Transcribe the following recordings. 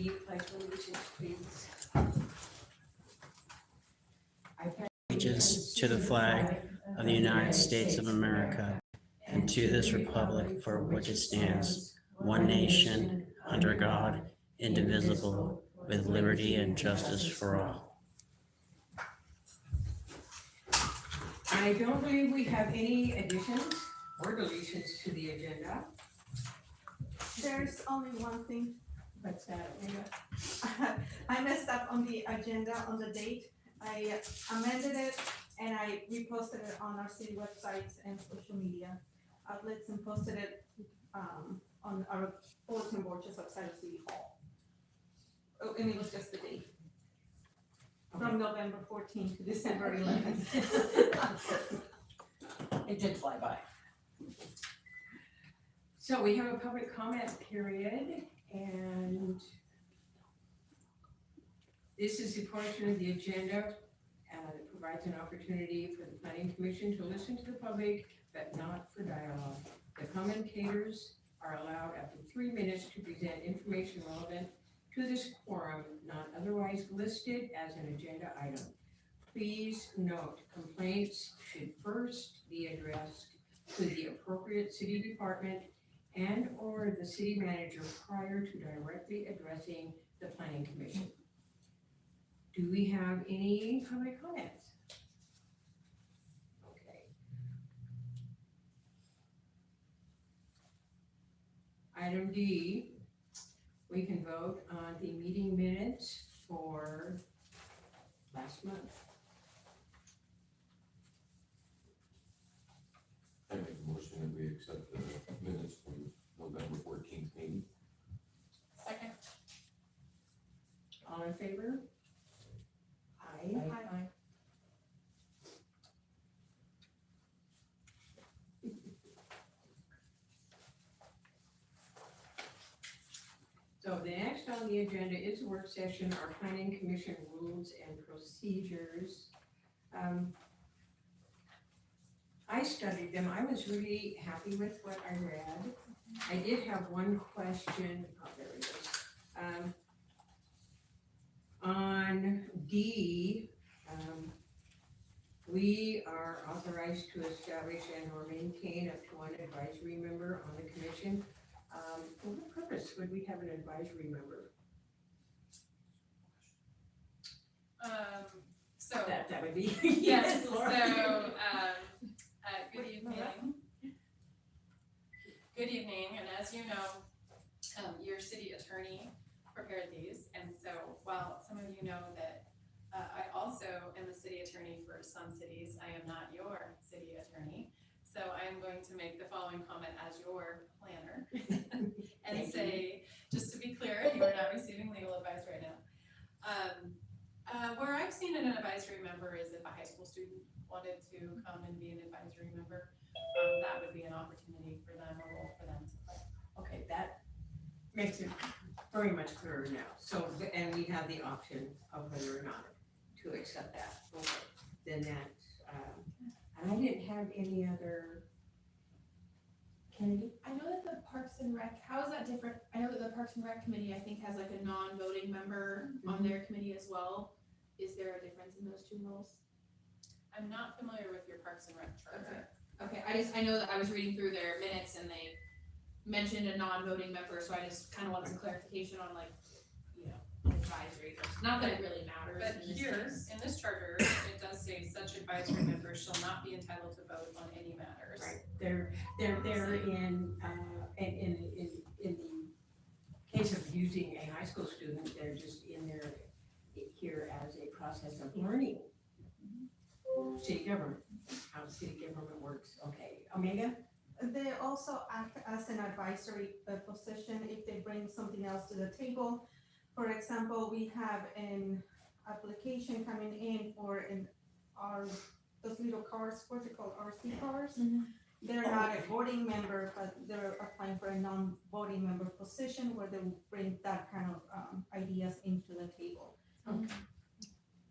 the pledge of allegiance, please. Allegiance to the flag of the United States of America and to this republic for which it stands, one nation, under God, indivisible, with liberty and justice for all. I don't believe we have any additions or deletions to the agenda. There's only one thing. What's that? I messed up on the agenda on the date. I amended it and I reposted it on our city websites and social media outlets and posted it on our bulletin board just outside of City Hall. Oh, and it was just the date. From November 14th to December 11th. It did fly by. So we have a public comment period, and this is the portion of the agenda that provides an opportunity for the Planning Commission to listen to the public, but not for dialogue. The commentators are allowed up to 3 minutes to present information relevant to this quorum, not otherwise listed as an agenda item. Please note, complaints should first be addressed to the appropriate city department and or the city manager prior to directly addressing the Planning Commission. Do we have any public comments? Okay. Item D, we can vote on the meeting minutes for last month. I make a motion that we accept the minutes from November 14th meeting. Second. All in favor? Aye. Aye. So the next on the agenda is a work session, our Planning Commission rules and procedures. I studied them. I was really happy with what I read. I did have one question. Oh, there it is. On D, we are authorized to establish and or maintain up to one advisory member on the commission. For what purpose would we have an advisory member? So That would be. yes, Laura. so good evening. Good evening, and as you know, your city attorney prepared these, and so while some of you know that I also am the city attorney for some cities, I am not your city attorney. So I am going to make the following comment as your planner and say, just to be clear, you are not receiving legal advice right now. Where I've seen an advisory member is if a high school student wanted to come and be an advisory member, that would be an opportunity for them, a role for them to play. Okay, that makes it very much clearer now. So, and we have the option of whether or not to accept that. Okay, then that, and I didn't have any other. Kennedy? I know that the Parks and Rec, how is that different? I know that the Parks and Rec committee, I think, has like a non-voting member on their committee as well. Is there a difference in those two roles? I'm not familiar with your Parks and Rec charter. Okay, I know that I was reading through their minutes and they mentioned a non-voting member, so I just kind of want some clarification on like, you know, advisory. Not that it really matters. But in this here, case. in this charter, it does say such advisory members shall not be entitled to vote on any matters. Right, they're in the case of using a high school student, they're just in there here as a process of learning city government, how city government works. Okay, Omega? They also act as an advisory position if they bring something else to the table. For example, we have an application coming in for those little cars, what's it called, RC cars? Mhm. They're not a voting member, but they're applying for a non-voting member position where they will bring that kind of ideas into the table.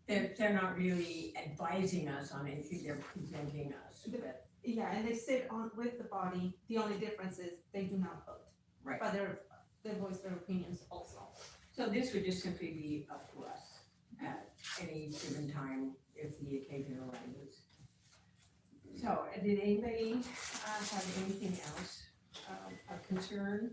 They're not really advising us on anything, they're presenting us with. Yeah, and they sit on with the body. The only difference is they do not vote. Right. But they voice their opinions also. So this would just simply be up to us at any given time if the occasion arises. So, did anybody have anything else of concern?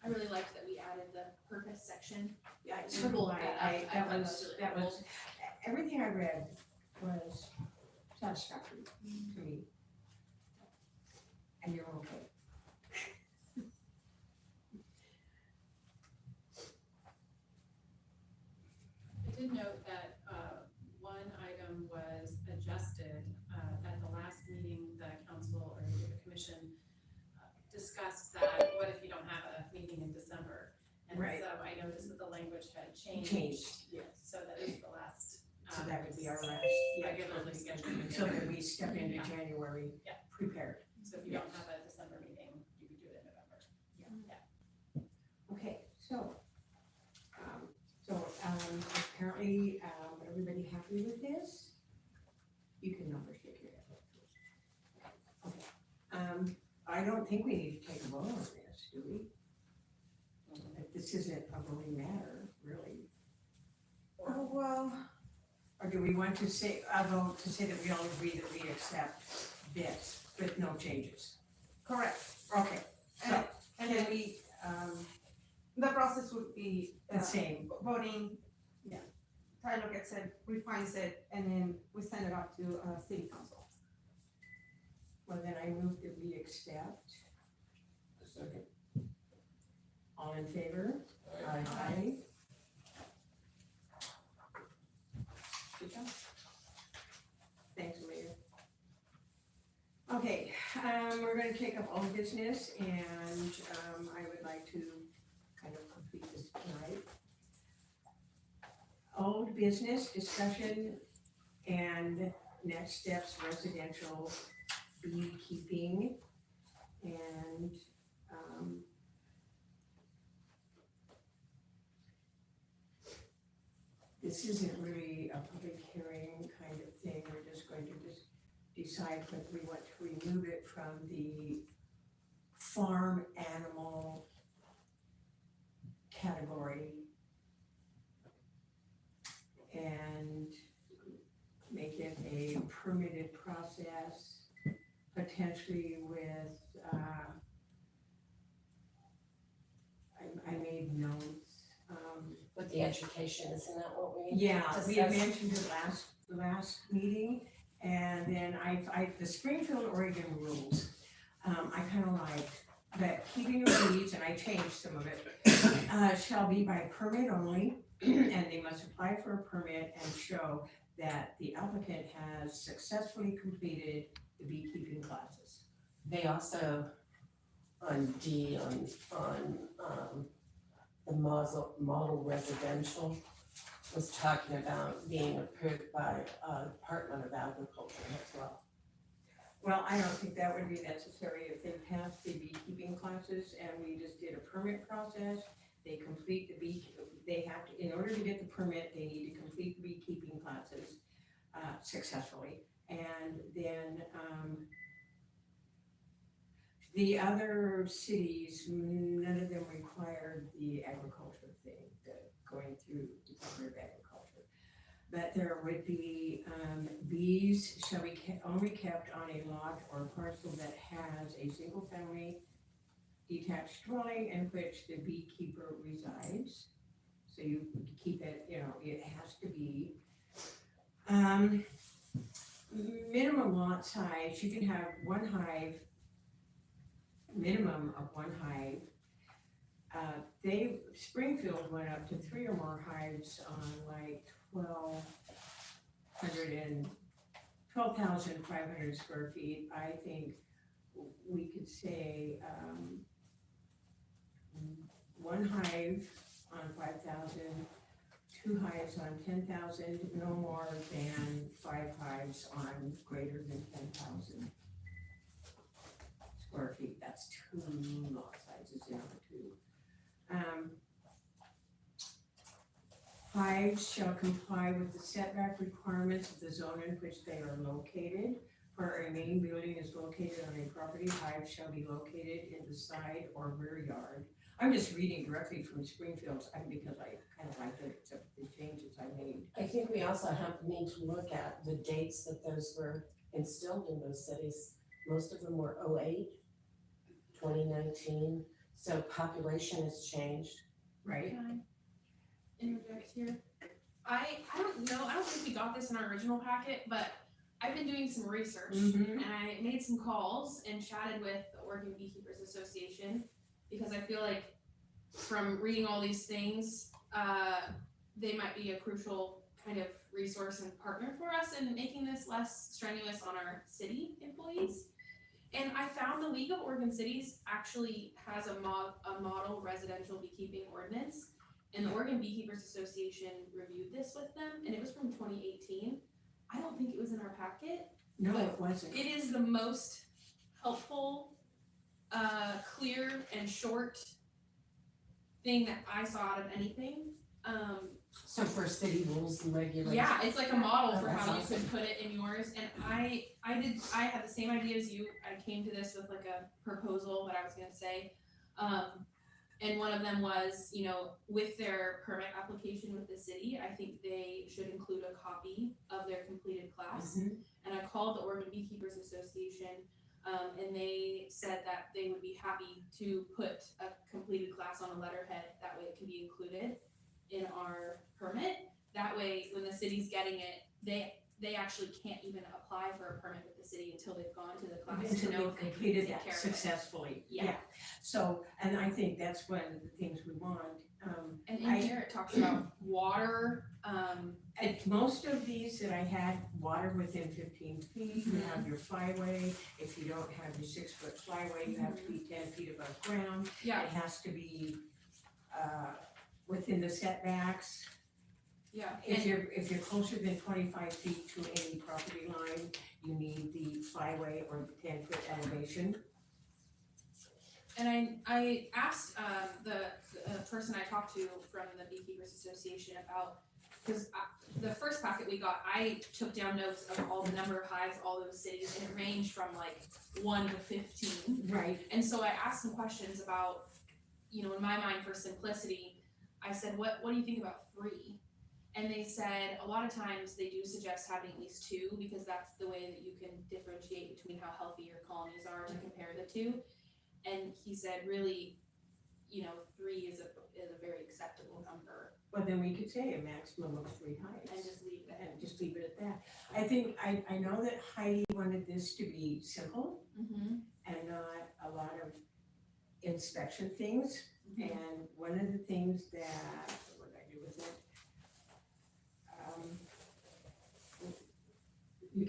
I really liked that we added the purpose section. Yeah, I Scribbled that up. I that thought was, that was really cool. everything I read was satisfactory to me. And you're okay. I did note that, one item was adjusted, at the last meeting, the council or the commission discussed that, what if you don't have a meeting in December? And Right. so I noticed that the language had changed. Yes. So that is the last. So that would be our last, Regularly scheduled meeting. so that we step into Yeah. January Yeah. prepared. So if you don't have a December meeting, you could do it in November. Okay, so, apparently, everybody happy with this? You can number shake your head. Okay, I don't think we need to take a vote on this, do we? This isn't a voting matter, really. Oh, well, Or do we want to say, a vote to say that we all agree that we accept this with no changes? correct. Okay, so, And can then we, the process would be the same, voting. Yeah. Tyler gets it, refines it, and then we send it off to, city council. well, then I move that we accept. A second. All in favor? Aye. Aye. Good job. Thanks, Mayor. Okay, we're gonna take up all business and, I would like to kind of complete this tonight. Old business discussion and next steps residential beekeeping and, this isn't really a public hearing kind of thing, we're just going to decide whether we want to remove it from the farm animal category and make it a permitted process, potentially with, I made notes, With the education, isn't that what we? yeah, we had discussed? mentioned it last meeting, and then the Springfield, Oregon rules, I kind of liked that keeping of weeds, and I changed some of it, shall be by permit only, and they must apply for a permit and show that the applicant has successfully completed the beekeeping classes. They also, on D, the model residential, was talking about being approved by, Department of Agriculture as well. Well, I don't think that would be necessary if they passed the beekeeping classes and we just did a permit process. They complete they have to, in order to get the permit, they need to complete the beekeeping classes successfully. And then the other cities, none of them required the agriculture thing, going through Department of Agriculture. But there would be, bees shall be only kept on a lot or parcel that has a single family detached dwelling in which the beekeeper resides. So you keep it, it has to be. Minimum lot size, you can have one hive, minimum of one hive. Springfield went up to 3 or more hives on like 12,500 square feet. I think we could say, one hive on 5,000, 2 hives on 10,000, no more than 5 hives on greater than 10,000 square feet. That's 2 lot sizes, two. Hives shall comply with the setback requirements of the zone in which they are located. where a main building is located on a property, hives shall be located in the side or rear yard. I'm just reading directly from Springfield's, because I kind of like the changes I made. I think we also need to look at the dates that those were instilled in those cities. Most of them were 08, 2019, so population has changed. Right. Can I interject here? I don't know, I don't think we got this in our original packet, but I've been doing some research Mhm. and I made some calls and chatted with the Oregon Beekeepers Association because I feel like from reading all these things, they might be a crucial kind of resource and partner for us in making this less strenuous on our city employees. And I found the League of Oregon Cities actually has a model residential beekeeping ordinance. And the Oregon Beekeepers Association reviewed this with them, and it was from 2018. I don't think it was in our packet. No, it wasn't. It is the most helpful, clear and short thing that I saw out of anything. So for city rules and regulations. Yeah, it's like a model for Oh, that's how you awesome. could put it in yours, and I had the same idea as you. I came to this with like a proposal that I was gonna say. And one of them was, you know, with their permit application with the city, I think they should include a copy of their completed class. Mhm. And I called the Oregon Beekeepers Association, and they said that they would be happy to put a completed class on a letterhead, that way it can be included in our permit. That way, when the city's getting it, they actually can't even apply for a permit with the city until they've gone to the class to Until know they've if they can completed take that care of it. successfully, Yeah. yeah. So, and I think that's one of the things we want. And in I- here, it talks about water, And most of these that I had, water within 15 feet, you have your flyway. If you don't have your 6-foot flyway, you have to be 10 feet above ground. yeah, It has to be, within the setbacks. yeah, If you're closer than 25 feet to any property line, you need the flyway or the 10-foot elevation. and I asked, the person I talked to from the Beekeepers Association about, cause the first packet we got, I took down notes of all the number of hives, all those cities, and it ranged from like 1 to 15. Right. And so I asked some questions about, you know, in my mind, for simplicity, I said, what do you think about 3? And they said a lot of times they do suggest having at least 2 because that's the way that you can differentiate between how healthy your colonies are to compare the 2. And he said really, you know, 3 is a very acceptable number Well, then we could say a maximum of 3 hives. and just leave it. And just leave it at that. I think, I know that Heidi wanted this to be simple Mm-hmm. and not a lot of inspection things. And one of the things that, what did I do with it? You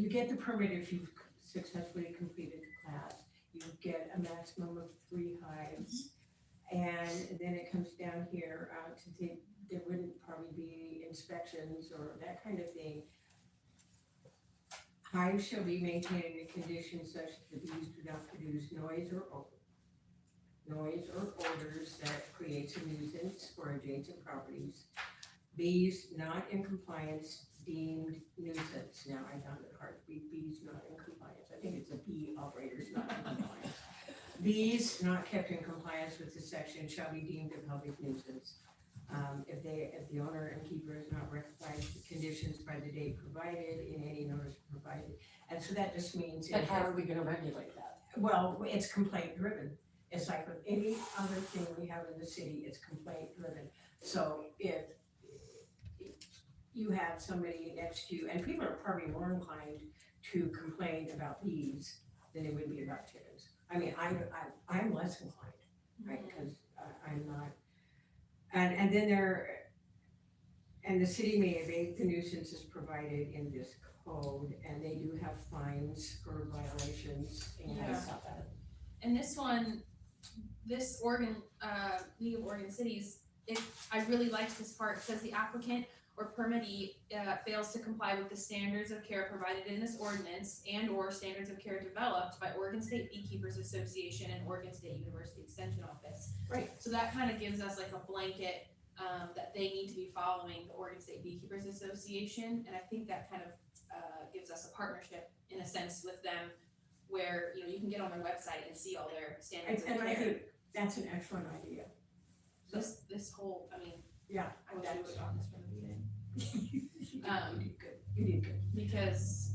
get the permit if you've successfully completed the class. You get a maximum of 3 hives. And then it comes down here, there wouldn't probably be inspections or that kind of thing. Hives shall be maintained in a condition such that the bees do not produce noise or odors that creates a nuisance for adjacent properties. Bees not in compliance deemed nuisance. Now I found it hard to read bees not in compliance. I think it's a bee operators not in compliance. Bees not kept in compliance with this section shall be deemed a public nuisance. If the owner and keeper has not recognized the conditions by the date provided in any notice provided. And so that just means. But how are we gonna regulate that? Well, it's complaint driven. It's like with any other thing we have in the city, it's complaint driven. So if you have somebody next to you, and people are probably more inclined to complain about bees than they would be about chickens. I mean, I'm less inclined, right, because I'm not. And then and the city may abate the nuisances provided in this code, and they do have fines for violations and. I saw that. And this one, this Oregon, League of Oregon Cities, I really liked this part. It says the applicant or permittee fails to comply with the standards of care provided in this ordinance and or standards of care developed by Oregon State Beekeepers Association and Oregon State University Extension Office. Right. So that kind of gives us like a blanket that they need to be following the Oregon State Beekeepers Association, and I think that kind of gives us a partnership in a sense with them where, you know, you can get on their website and see all their standards of And I care. think that's an excellent idea. This whole, I mean, Yeah. I wish we would've gotten this from the beginning. You did good, you did good. Because,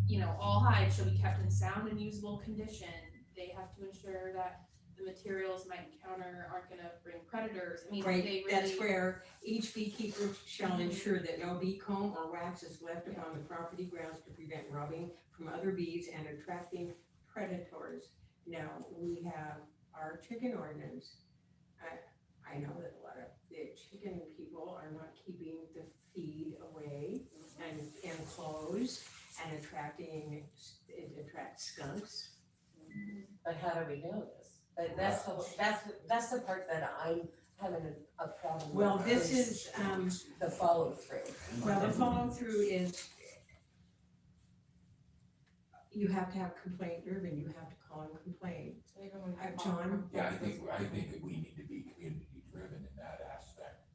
you know, all hives shall be kept in sound and usable condition. They have to ensure that the materials might encounter aren't gonna bring predators. I mean, they Right, really. that's where each beekeeper shall ensure that no bee comb or wax is left upon the property grounds to prevent rubbing from other bees and attracting predators. Now, we have our chicken ordinance. I know that a lot of the chicken people are not keeping the feed away and closed and it attracts skunks. But how do we know this? But that's the part that I'm having a problem with. Well, this is, The follow through. well, the follow through is you have to have complaint driven, you have to call and complain. John? Yeah, I think that we need to be community driven in that aspect.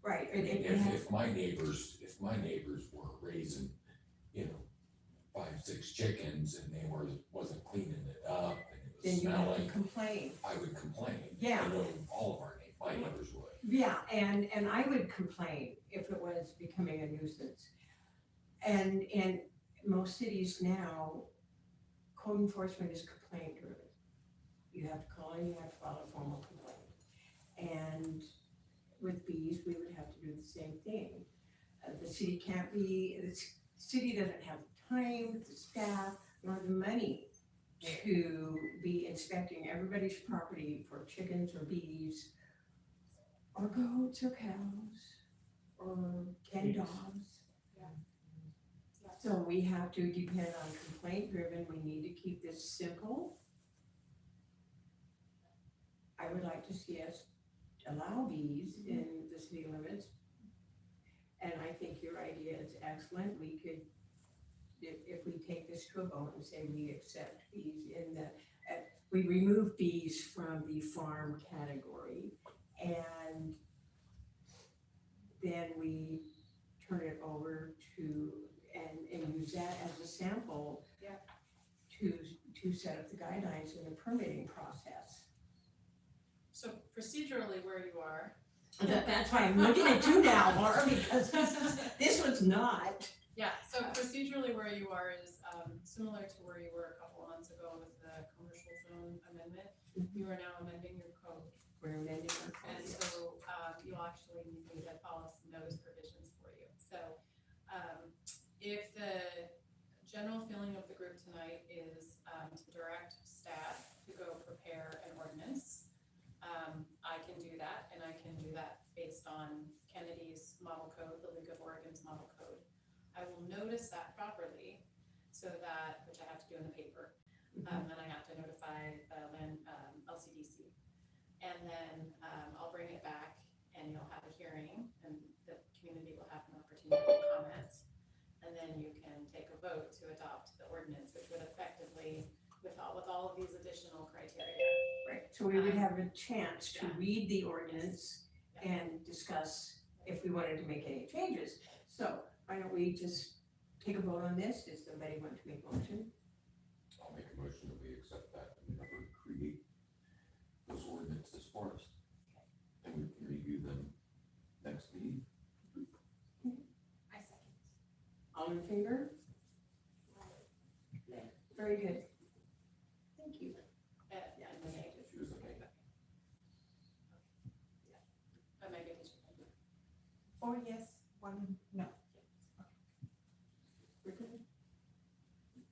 Right, and it If, has, if my neighbors were raising, you know, 5, 6 chickens and they wasn't cleaning it up and it then was you have to smelling, complain. I would complain. Yeah. I know all of my neighbors would. Yeah, and I would complain if it was becoming a nuisance. And in most cities now, code enforcement is complaint driven. You have to call in, you have to file a formal complaint. And with bees, we would have to do the same thing. The city city doesn't have the time, the staff, nor the money to be inspecting everybody's property for chickens or bees, or goats or cows, or dogs. So we have to depend on complaint driven, we need to keep this simple. I would like to see us allow bees in the city limits. And I think your idea is excellent, we could, if we take this to a vote and say we accept bees in the, we remove bees from the farm category, and then we turn it over to, and use that as a sample. Yeah. To set up the guidelines in the permitting process. So procedurally where you are, That's why I'm looking at you now, Laura, because this was not. yeah, so procedurally where you are is similar to where you were a couple of months ago with the commercial zone amendment. You are now amending your code. We're amending our And code. so you'll actually need me to follow some notice provisions for you. So if the general feeling of the group tonight is to direct staff to go prepare an ordinance, I can do that, and I can do that based on Kennedy's model code, the League of Oregon's model code. I will notice that properly so that, which I have to do in the paper, and I have to notify land LCDC. And then I'll bring it back and you'll have a hearing and the community will have an opportunity to comment. And then you can take a vote to adopt the ordinance, which would effectively, with all of these additional criteria. Right, so we would have a chance to Yeah. read the ordinance and discuss if we wanted to make any changes. So why don't we just take a vote on this? Does somebody want to make a motion? I'll make a motion that we accept that and never create those ordinances for us. And we can review them next meeting. I second. All in favor? Very good. Thank you. Yeah, and then She was okay. Megan, did you? 4 yes, 1 no. We're good.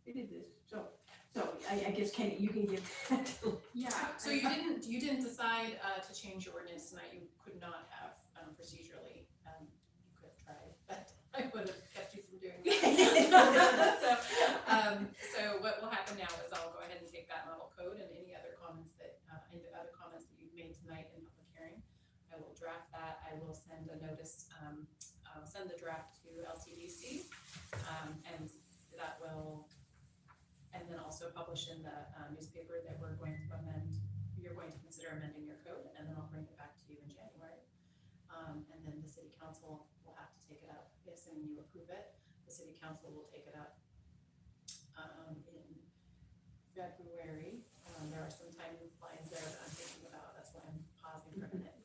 We did this, so I guess Kenny, you can give that to. Yeah, so you didn't decide to change your ordinance tonight, you could not have procedurally, you could have tried, but I would have kept you from doing that. So what will happen now is I'll go ahead and take that model code and any other comments that you've made tonight in public hearing. I will draft that, I will send a notice, I'll send the draft to LCDC, and that will, and then also publish in the newspaper that we're going to amend, you're going to consider amending your code, and then I'll bring it back to you in January. And then the city council will have to take it up, assuming you approve it, the city council will take it up in February. There are some timelines there that I'm thinking about, that's why I'm pausing for a minute.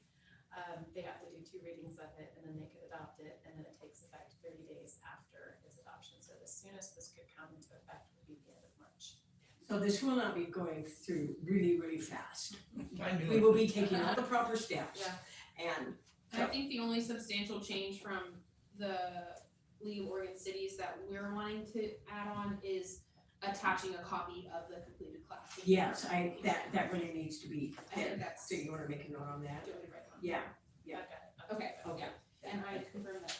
They have to do 2 readings of it, and then they could adopt it, and then it takes effect 30 days after its adoption. So the soonest this could come into effect would be the end of March. So this will not be going through really, really fast. I knew We it. will be taking all the proper steps. Yeah. And And I think the only substantial change from the League of Oregon Cities that we're wanting to add on is attaching a copy of the completed class. yes, that really needs to be, I think that's, so you wanna make a note on that? do we write one? Yeah, I've got it. Okay, okay. yeah, and I confirm that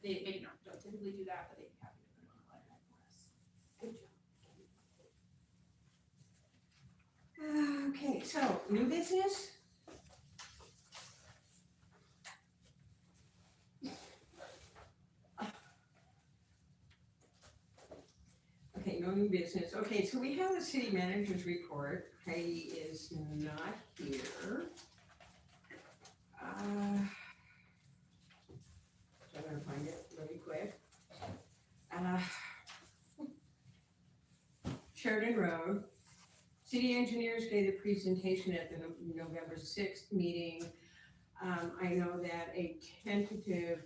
they don't typically do that, but they'd be happy to put it on the letterhead for us. Good job. Okay, so new business? Okay, no new business. Okay, so we have the city manager's report. Heidi is not here. So I'm gonna find it really quick. Sheridan Road. City engineers gave a presentation at the November 6th meeting. I know that a tentative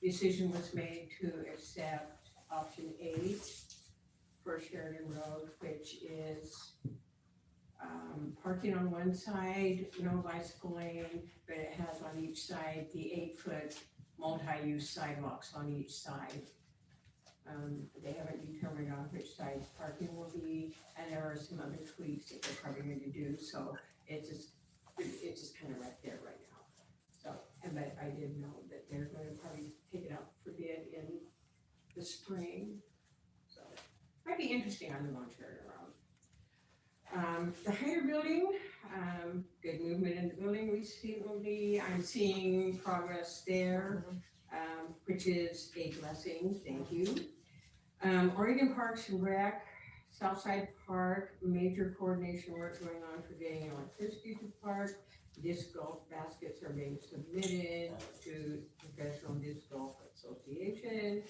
decision was made to accept option 8 for Sheridan Road, which is parking on one side, no bicycle lane, but it has on each side the 8-foot multi-use sidewalks on each side. They haven't determined on which side parking will be, and there are some other tweaks that they're probably going to do, so it's just kind of right there right now. So, but I did know that they're going to probably take it out for bid in the spring, so might be interesting on the Montreal Road. The higher building, good movement in the building recently. I'm seeing progress there, which is a blessing. Thank you. Oregon Parks and Rec, Southside Park, major coordination work going on for getting electricity to the park. Disc golf baskets are being submitted to Professional Disc Golf Association.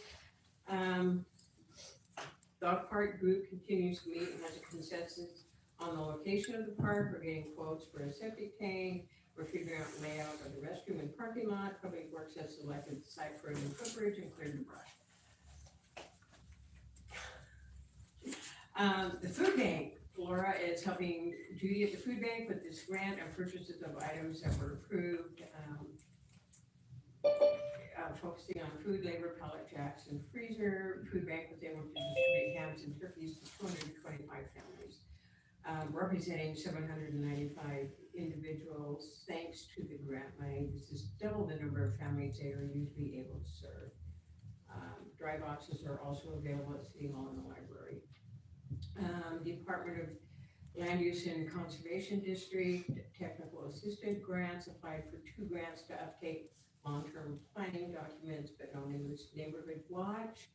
Dog park group continues to meet and has a consensus on the location of the park. We're getting quotes for a septic tank. We're figuring out layout of the restroom and parking lot. Public Works has selected the site for a new footbridge and cleared the brush. The food bank, Laura is helping Judy at the food bank with this grant and purchases of items that were approved. Focusing on food, labor, pallet jacks, and freezer. Food bank was able to distribute hams and turkeys to 225 families, representing 795 individuals. Thanks to the grant money, this is double the number of families they are usually able to serve. Dry boxes are also available at City Hall and the library. Department of Land Use and Conservation District technical assistant grants applied for 2 grants to update long-term planning documents, but no neighborhood watch.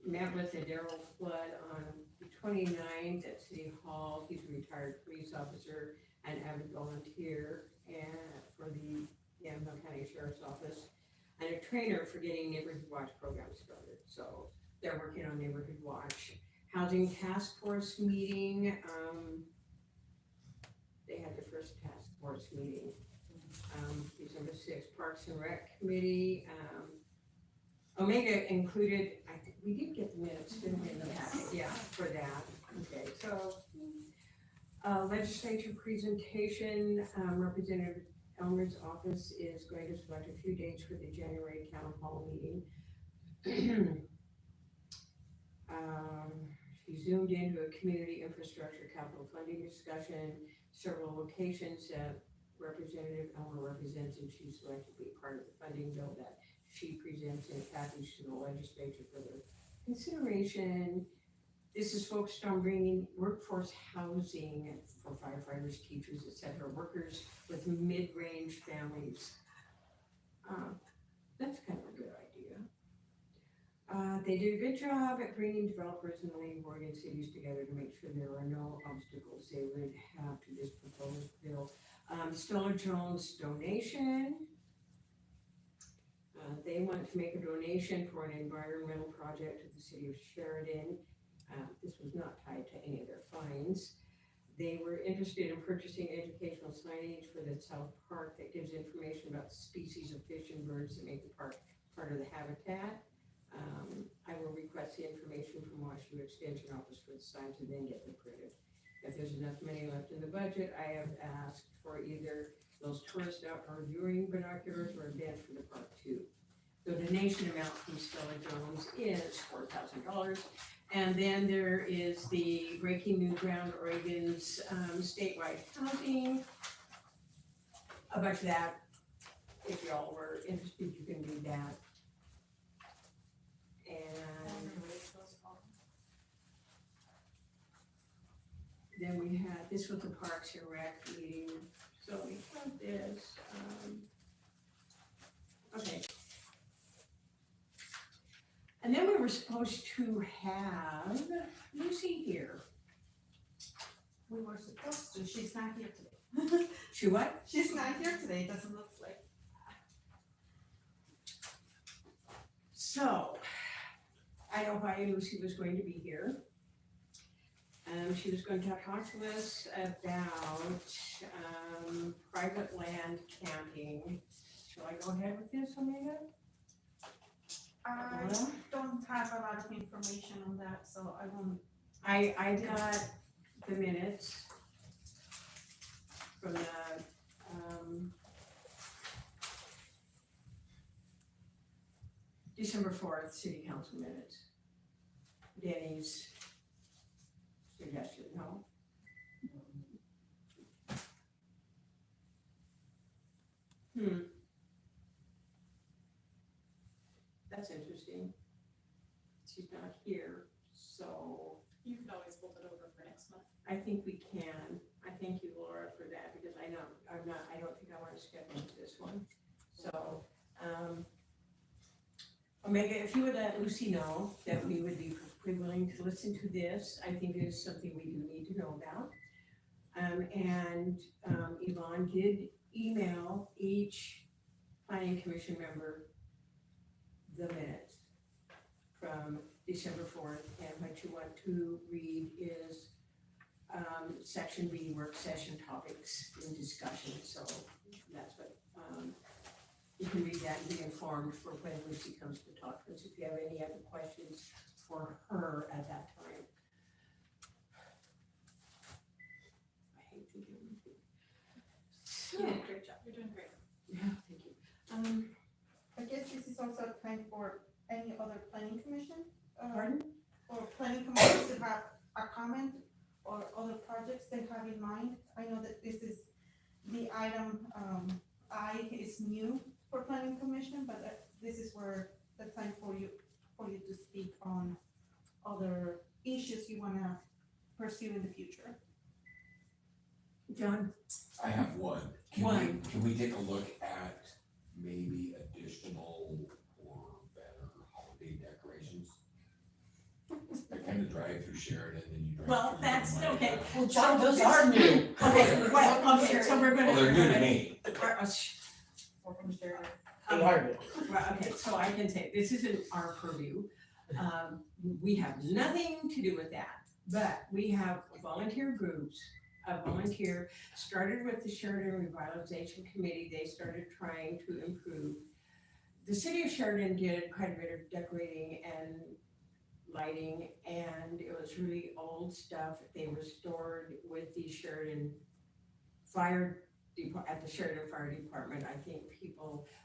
Met with Daryl Flood on the 29th at City Hall. He's a retired police officer and avid volunteer and for the Yamaha County Sheriff's Office, and a trainer for getting neighborhood watch program started. So they're working on neighborhood watch. Housing task force meeting. They had the first task force meeting. December 6th, Parks and Rec Committee. Omega included, I think, we did get the minutes, didn't we, in the packet? Yeah, for that. Okay, so legislature presentation, Representative Elmer's office is going to select a few dates for the January town hall meeting. She zoomed into a community infrastructure capital funding discussion, several locations that Representative Elmer represents, and she's going to be part of the funding bill that she presents in a package to the legislature for their consideration. This is focused on bringing workforce housing for firefighters, teachers, etc., workers with mid-range families. That's kind of a good idea. They did a good job at bringing developers in the League of Oregon cities together to make sure there are no obstacles they would have to this proposed bill. Stella Jones donation. they want to make a donation for an environmental project to the city of Sheridan. This was not tied to any of their fines. They were interested in purchasing educational signage for the South Park that gives information about the species of fish and birds that make the park part of the habitat. I will request the information from Washington Extension Office for the signs and then get them printed. If there's enough money left in the budget, I have asked for either those tourist outdoor viewing binoculars or a bed for the park too. The donation amount from Stella Jones is $4,000. And then there is the Breaking New Ground Oregon's statewide counting. A bunch of that, if y'all were interested, you can read that. And then we had, this was the Parks and Rec meeting, so we have this, okay. And then we were supposed to have Lucy here. We were supposed to, she's not here today. She what? She's not here today, doesn't look like. So, I know why Lucy was going to be here. She was going to talk to us about, private land camping. Shall I go ahead with this, Omega? I Well, don't have a lot of information on that, so I won't. I got the minutes from the, December 4th city council minutes. Danny's suggestion, no? That's interesting. She's not here, so You could always hold it over for next month. I think we can. I thank you, Laura, for that, because I know, I don't think I wanna step into this one. So, Omega, if you would let Lucy know that we would be pretty willing to listen to this, I think it is something we do need to know about. Yvonne did email each planning commission member the minutes from December 4th, and what you want to read is section B, work session topics in discussion, so that's what, you can read that and be informed for when Lucy comes to talk to us, if you have any other questions for her at that time. I hate thinking of Lucy. You did a great job, you're doing great. Yeah, thank you. I guess this is also a time for any other planning commission, Pardon? or planning commission to have a comment or other projects they have in mind. I know that this is the item, I is new for planning commission, but this is where the time for you to speak on other issues you wanna pursue in the future. John? I have one. Can we take a look at maybe additional or better holiday decorations? I kind of drive through Sheridan and you drive through. Well, that's Conroy. okay. Well, John, those are new. Okay, well, okay, so we're gonna. Well, they're new to me. They are new. Well, okay, so I can say, this isn't our purview. We have nothing to do with that, but we have volunteer groups, started with the Sheridan Revitalization Committee. They started trying to improve. The city of Sheridan did quite a bit of decorating and lighting, and it was really old stuff. They were stored with the Sheridan at the Sheridan Fire Department. I think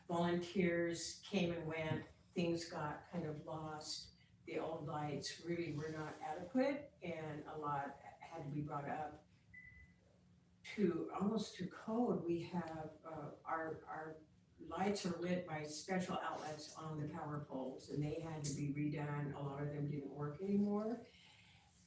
volunteers came and went, things got kind of lost. The old lights really were not adequate, and a lot had to be brought up to almost to code. We have, our lights are lit by special outlets on the power poles, and they had to be redone. A lot of them didn't work anymore.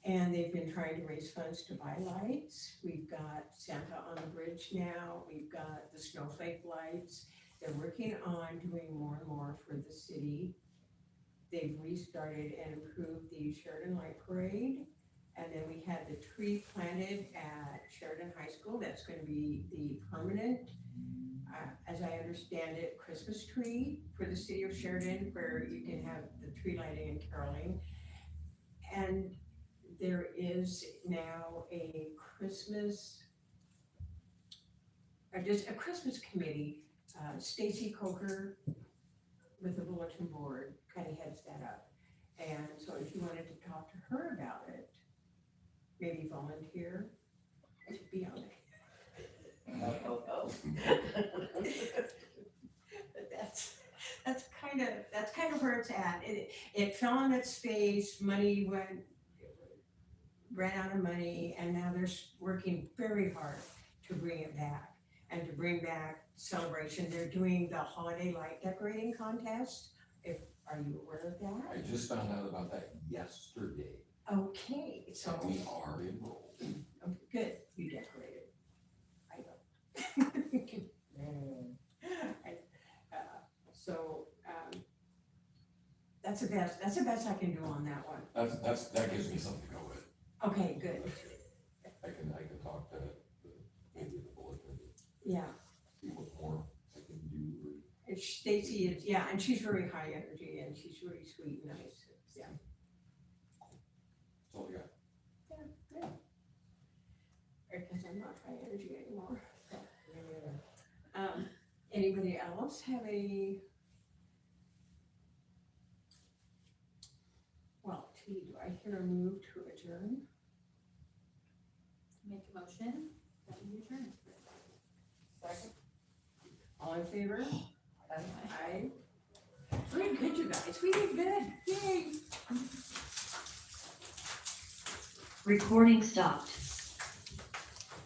And they've been trying to raise funds to buy lights. We've got Santa on the bridge now. We've got the snowflake lights. They're working on doing more and more for the city. They've restarted and improved the Sheridan Light Parade And then we had the tree planted at Sheridan High School. That's gonna be the permanent, as I understand it, Christmas tree for the city of Sheridan, where you can have the tree lighting and caroling. And there is now a Christmas, just a Christmas committee. Stacy Coker with the bulletin board kind of heads that up. And so if you wanted to talk to her about it, maybe volunteer to be on it. But that's kind of where it's at. It fell on its face, ran out of money, and now they're working very hard to bring it back and to bring back celebration. They're doing the holiday light decorating contest. Are you aware of that? I just found out about that yesterday. Okay, so. We are enrolled. Okay, good, you decorated. I don't. That's the best I can do on that one. That gives me something to go with. Okay, good, I can talk to maybe the bulletin, yeah. see what more I can do. And Stacy is, yeah, and she's very high energy and she's really sweet and nice, yeah. That's all I got. Yeah, good. Because I'm not high energy anymore. Anybody else have a? Well, do I hear a move to adjourn? Make a motion that we adjourn. Second. All in favor? Aye. Very good, you guys, we did good, yay. Recording stopped.